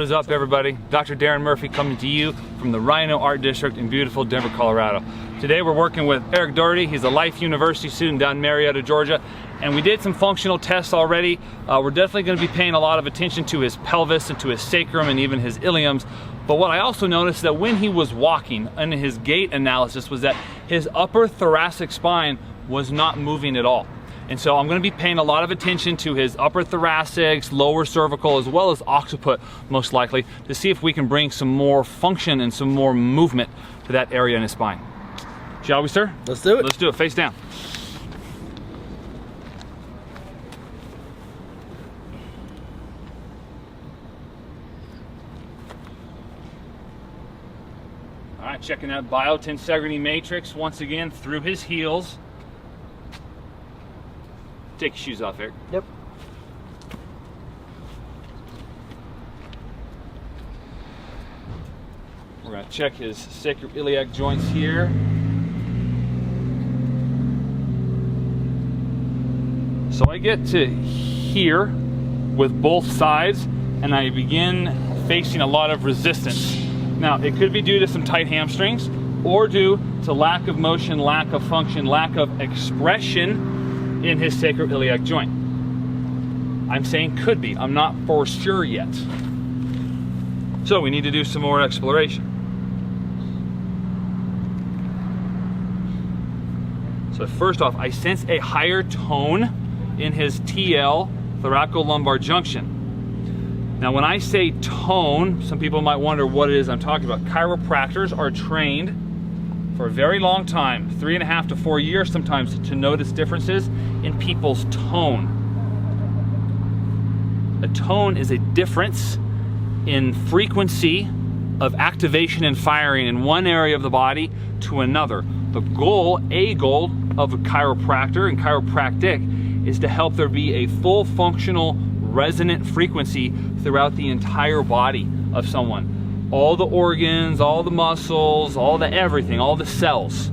What is up, everybody? Dr. Darren Murphy coming to you from the RiNo Art District in beautiful Denver, Colorado. Today we're working with Erik Doherty. He's a Life University student down in Marietta, Georgia, and we did some functional tests already. We're definitely going to be paying a lot of attention to his pelvis and to his sacrum and even his iliums. But what I also noticed that when he was walking, and his gait analysis was that his upper thoracic spine was not moving at all. And so I'm going to be paying a lot of attention to his upper thoracics, lower cervical, as well as occiput, most likely, to see if we can bring some more function and some more movement to that area in his spine. Shall we, sir? Let's do it. Let's do it, face down. All right, checking that biotensegrity matrix once again through his heels. Take your shoes off, Erik. Yep. We're going to check his sacroiliac joints here. So I get to here with both sides and I begin facing a lot of resistance. Now, it could be due to some tight hamstrings or due to lack of motion, lack of function, lack of expression in his sacroiliac joint. I'm saying could be. I'm not for sure yet. So we need to do some more exploration. So first off, I sense a higher tone in his TL, thoracolumbar junction. Now when I say tone, some people might wonder what it is I'm talking about. Chiropractors are trained for a very long time, 3.5 to 4 years sometimes, to notice differences in people's tone. A tone is a difference in frequency of activation and firing in one area of the body to another. The goal, a goal of a chiropractor and chiropractic is to help there be a full functional resonant frequency throughout the entire body of someone. All the organs, all the muscles, all the everything, all the cells.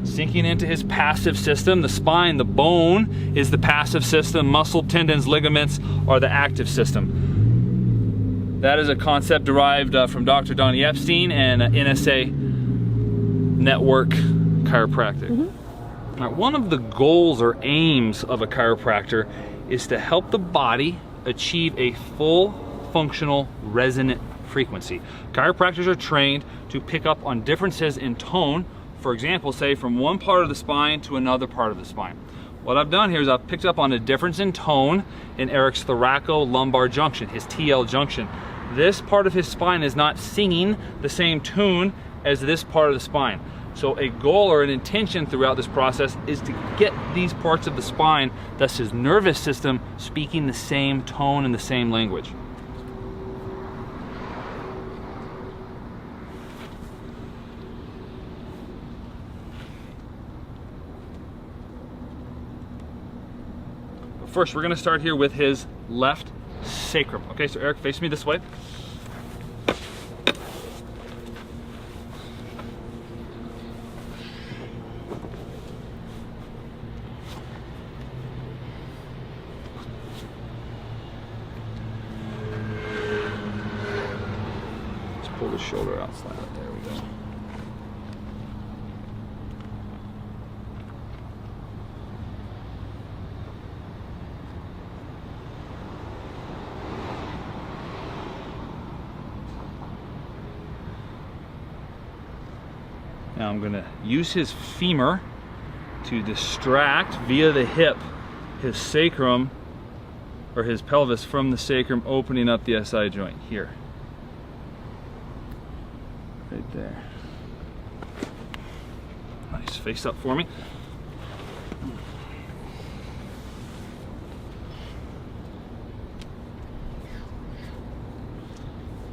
Sinking into his passive system, the spine, the bone is the passive system, muscle, tendons, ligaments are the active system. That is a concept derived from Dr. Donnie Epstein and NSA Network Chiropractic. Now, one of the goals or aims of a chiropractor is to help the body achieve a full functional resonant frequency. Chiropractors are trained to pick up on differences in tone, for example, say from one part of the spine to another part of the spine. What I've done here is I've picked up on a difference in tone in Erik's thoracolumbar junction, his TL junction. This part of his spine is not singing the same tune as this part of the spine. So a goal or an intention throughout this process is to get these parts of the spine, thus his nervous system, speaking the same tone and the same language. But first, we're going to start here with his left sacrum. Okay, so Erik, face me this way. Pull the shoulder out slightly. There we go. Now I'm going to use his femur to distract via the hip his sacrum or his pelvis from the sacrum, opening up the SI joint here. Right there. Nice. Face up for me.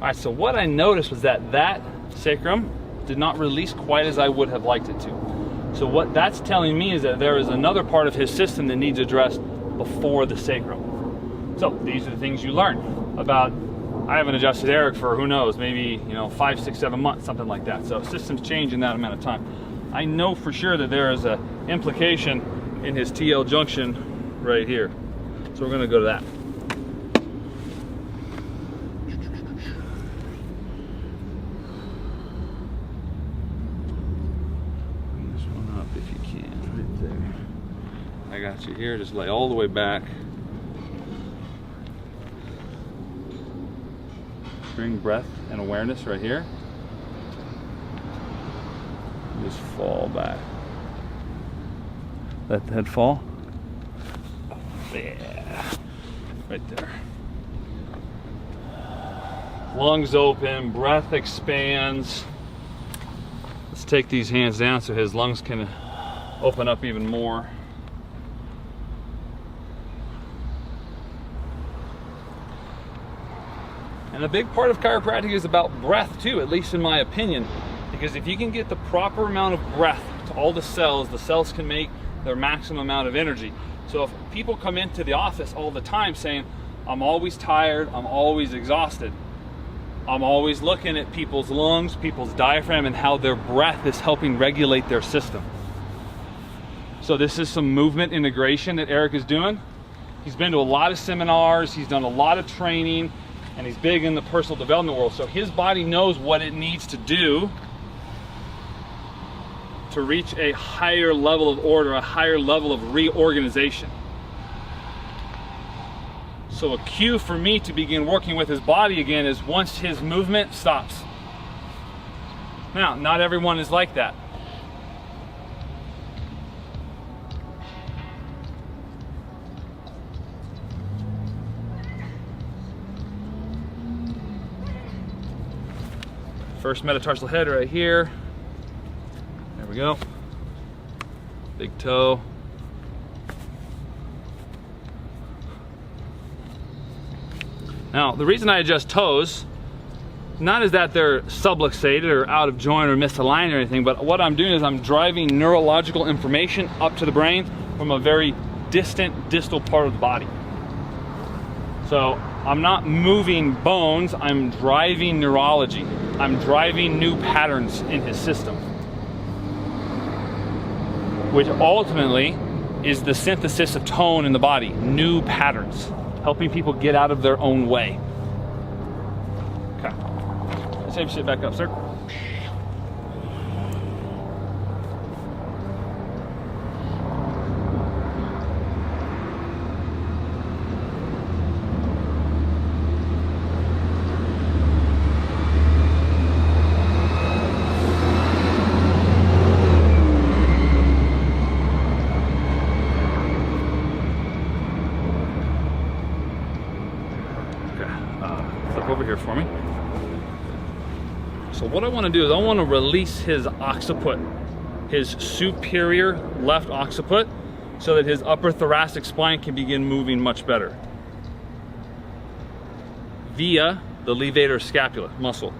All right, so what I noticed was that sacrum did not release quite as I would have liked it to. So what that's telling me is that there is another part of his system that needs addressed before the sacrum. So these are the things you learn about. I haven't adjusted Erik for, who knows, maybe 5, 6, 7 months, something like that. So systems change in that amount of time. I know for sure that there is an implication in his TL junction right here. So we're gonna go to that. Bring this one up if you can, right there. I got you here, just lay all the way back. Bring breath and awareness right here. Just fall back. Let the head fall. Yeah, right there. Lungs open, breath expands. Let's take these hands down so his lungs can open up even more. And a big part of chiropractic is about breath too, at least in my opinion. Because if you can get the proper amount of breath to all the cells can make their maximum amount of energy. So if people come into the office all the time saying, I'm always tired, I'm always exhausted, I'm always looking at people's lungs, people's diaphragm, and how their breath is helping regulate their system. So this is some movement integration that Erik is doing. He's been to a lot of seminars, he's done a lot of training, and he's big in the personal development world. So his body knows what it needs to do to reach a higher level of order, a higher level of reorganization. So a cue for me to begin working with his body again is once his movement stops. Now, not everyone is like that. First metatarsal head right here. There we go. Big toe. Now, the reason I adjust toes, not is that they're subluxated or out of joint or misaligned or anything, but what I'm doing is I'm driving neurological information up to the brain from a very distant, distal part of the body. So I'm not moving bones, I'm driving neurology. I'm driving new patterns in his system, which ultimately is the synthesis of tone in the body, new patterns, helping people get out of their own way. Okay, let's have you sit back up, sir. Over here for me. So what I want to do is I want to release his occiput, his superior left occiput, so that his upper thoracic spine can begin moving much better via the levator scapula muscle.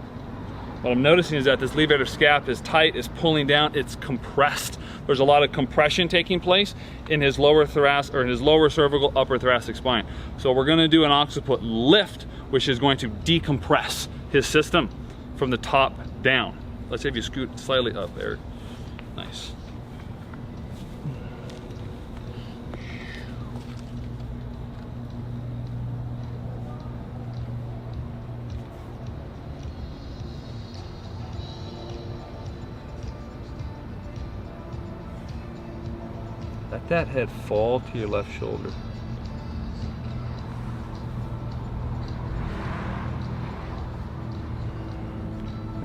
What I'm noticing is that this levator scap is tight, is pulling down, it's compressed. There's a lot of compression taking place in his lower thoracic, or in his lower cervical, upper thoracic spine. So we're going to do an occiput lift, which is going to decompress his system from the top down. Let's see if you scoot slightly up there. Nice. Let that head fall to your left shoulder.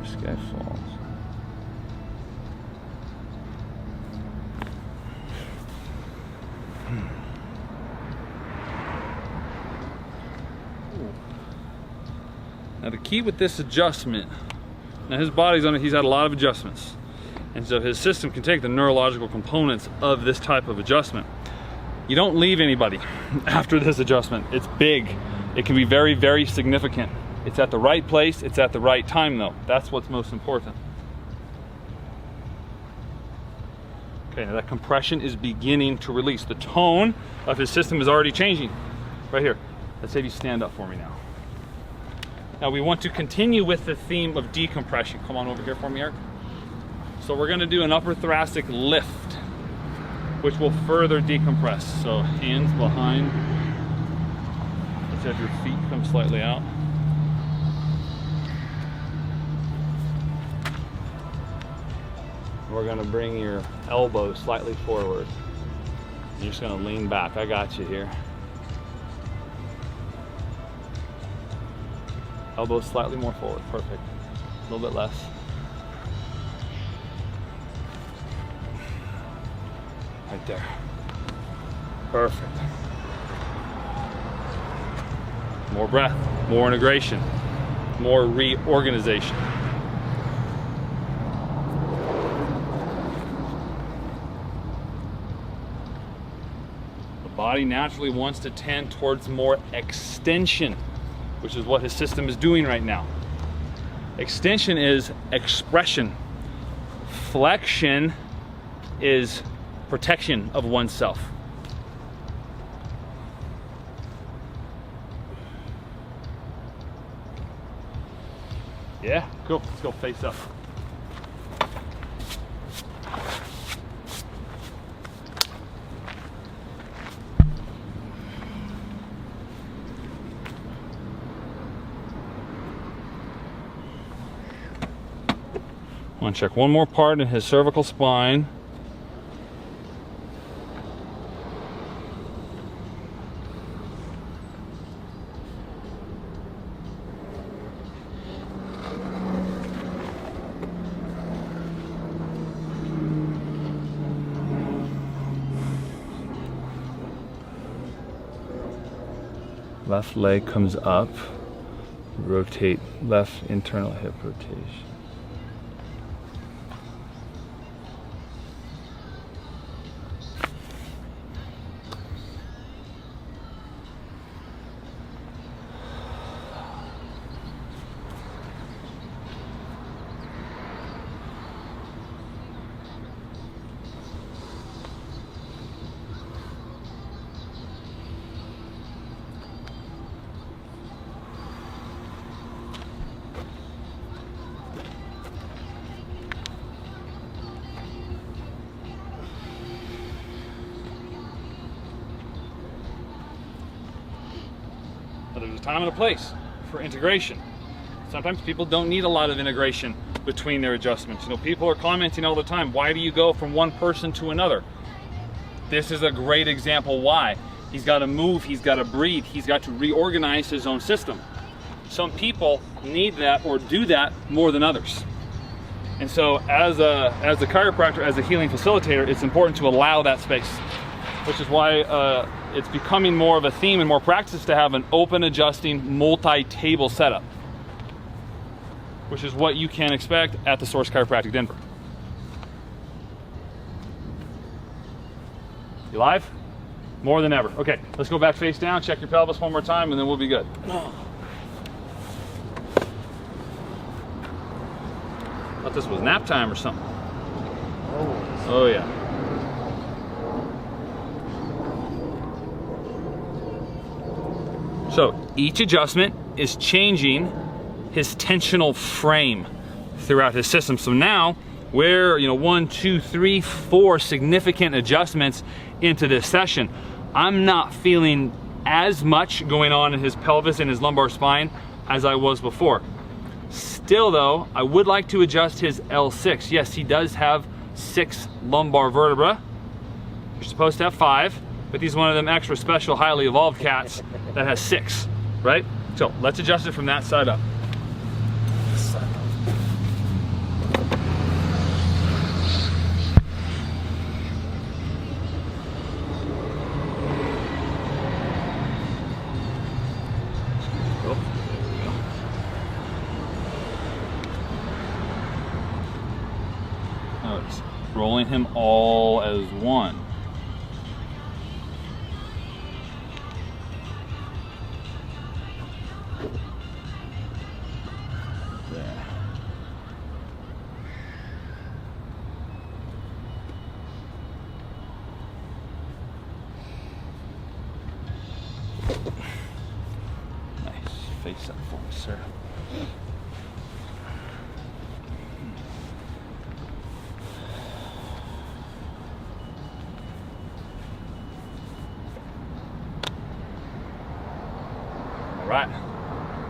This guy falls. Now the key with this adjustment, now his body's on it, he's had a lot of adjustments. And so his system can take the neurological components of this type of adjustment. You don't leave anybody after this adjustment. It's big. It can be very, very significant. It's at the right place, it's at the right time though. That's what's most important. Okay, now that compression is beginning to release. The tone of his system is already changing. Right here. Let's have you stand up for me now. Now we want to continue with the theme of decompression. Come on over here for me, Erik. So we're going to do an upper thoracic lift, which will further decompress. So hands behind Just have your feet come slightly out. We're gonna bring your elbow slightly forward. You're just gonna lean back. I got you here. Elbow slightly more forward. Perfect. A little bit less. Right there. Perfect. More breath, more integration, more reorganization. The body naturally wants to tend towards more extension, which is what his system is doing right now. Extension is expression. Flexion is protection of oneself. Yeah, cool. Let's go face up. I want to check one more part in his cervical spine. Left leg comes up, rotate, left internal hip rotation. There's a time and a place for integration. Sometimes people don't need a lot of integration between their adjustments. You know, people are commenting all the time, why do you go from one person to another? This is a great example why. He's got to move, he's got to breathe, he's got to reorganize his own system. Some people need that or do that more than others. And so as a chiropractor, as a healing facilitator, it's important to allow that space, which is why it's becoming more of a theme and more practice to have an open adjusting multi-table setup, which is what you can expect at the Source Chiropractic Denver. You live? More than ever. Okay, let's go back face down, check your pelvis one more time, and then we'll be good. Thought this was nap time or something. Oh yeah. So each adjustment is changing his tensional frame throughout his system. So now we're 1, 2, 3, 4 significant adjustments into this session. I'm not feeling as much going on in his pelvis and his lumbar spine as I was before. Still though, I would like to adjust his L6. Yes, he does have 6 lumbar vertebrae. You're supposed to have 5. But he's one of them extra special, highly evolved cats that has 6, right? So let's adjust it from that side up. Notice, rolling him all as one. Face up for me, sir. right.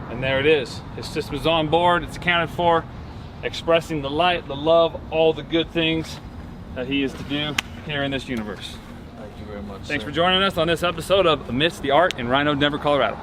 And there it is. His system is on board. It's accounted for, expressing the light, the love, all the good things that he is to do here in this universe. Thank you very much. Thanks for joining us on this episode of Amidst the Art in RiNo, Denver, Colorado.